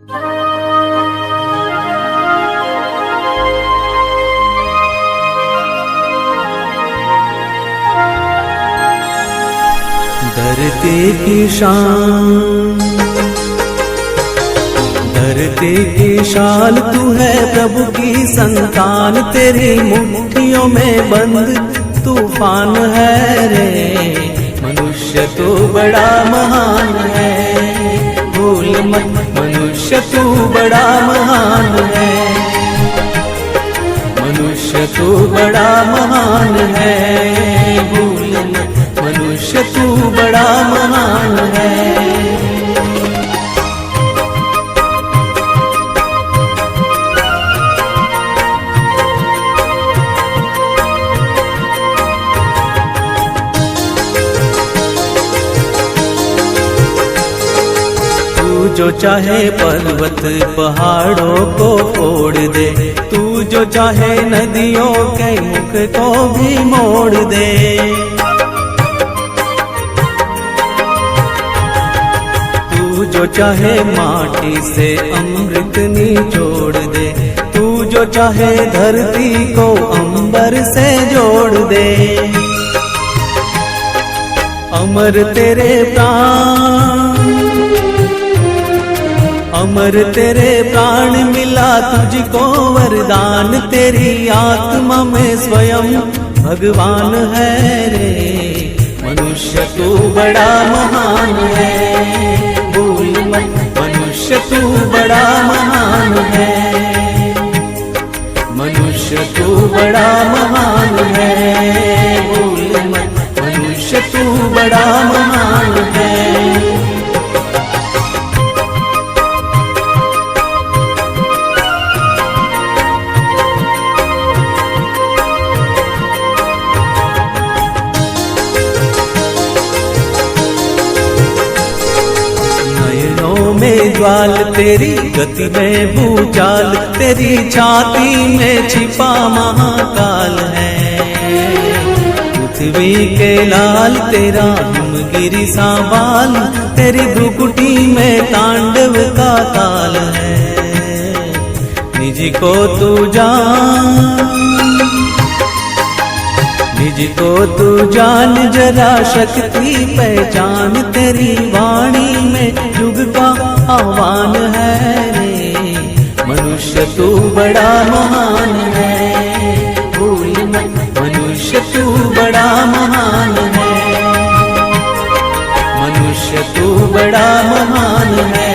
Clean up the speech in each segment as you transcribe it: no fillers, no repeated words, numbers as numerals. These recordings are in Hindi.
धरती की शान, धरती की शान तू है प्रभु की संतान, तेरी मुट्ठियों में बंद तूफान है रे। मनुष्य तू बड़ा महान है, भूल मत मनुष्य तू बड़ा महान है, मनुष्य तू बड़ा महान है, भूल मत मनुष्य तू बड़ा महान है। तू जो चाहे पर्वत पहाड़ों को फोड़ दे, तू जो चाहे नदियों के मुख को भी मोड़ दे, तू जो चाहे माटी से अमृत निचोड़ दे, तू जो चाहे धरती को अंबर से जोड़ दे। अमर तेरे प्राण, अमर तेरे प्राण मिला तुझको वरदान, तेरी आत्मा में स्वयं भगवान है रे। मनुष्य तू बड़ा महान है, भूल मत मनुष्य तू बड़ा महान है, मनुष्य तू बड़ा महान है, भूल मत मनुष्य तू बड़ा महान है। में ज्वाल तेरी गति में भूचाल, तेरी छाती में छिपा महाकाल है। पृथ्वी के लाल तेरा हिमगिरी सा बाल, तेरी भ्रुकुटी में तांडव का ताल है। निज को तू जान, निज को तू जान जरा शक्ति पहचान, तेरी वाणी में युग का आह्वान है रे। मनुष्य तू बड़ा महान है, भूल मत मनुष्य तू बड़ा महान है, मनुष्य तू बड़ा महान है,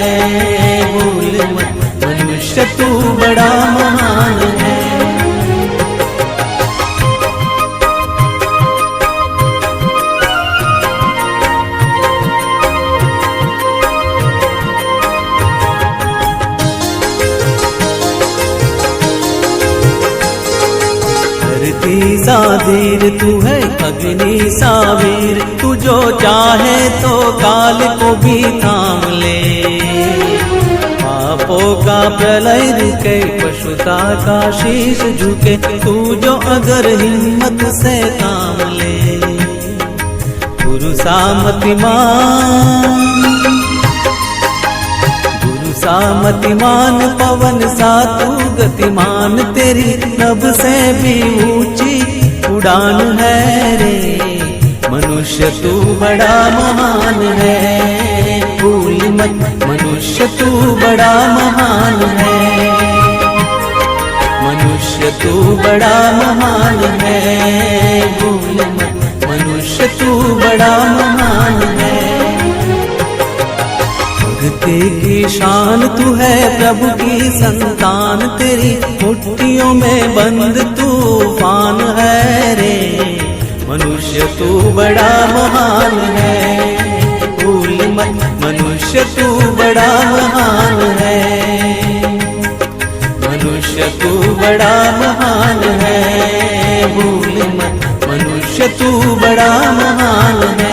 भूल मत मनुष्य तू बड़ा महान है। धरती सा धीर तू है अग्नि सा वीर, तू जो चाहे तो काल को भी थाम ले। पापों का प्रलय रुके, पशुता का शीश झुके, तू जो अगर हिम्मत से काम ले। गुरु सामतिमान, गुरु सामतिमान, पवन सा तू गतिमान, तेरी नभ से भी ऊंची उड़ान है रे। मनुष्य तू बड़ा महान है, भूल मत मनुष्य तू बड़ा महान है, मनुष्य तू बड़ा महान है, भूल मत मनुष्य तू बड़ा महान है। भक्ति की शान तू है प्रभु की संतान, तेरी मुट्ठियों में बंद तूफान है रे। मनुष्य तू बड़ा महान है, भूल मत मनुष्य तू बड़ा महान है, मनुष्य तू बड़ा महान है, भूल मत मनुष्य तू बड़ा महान है।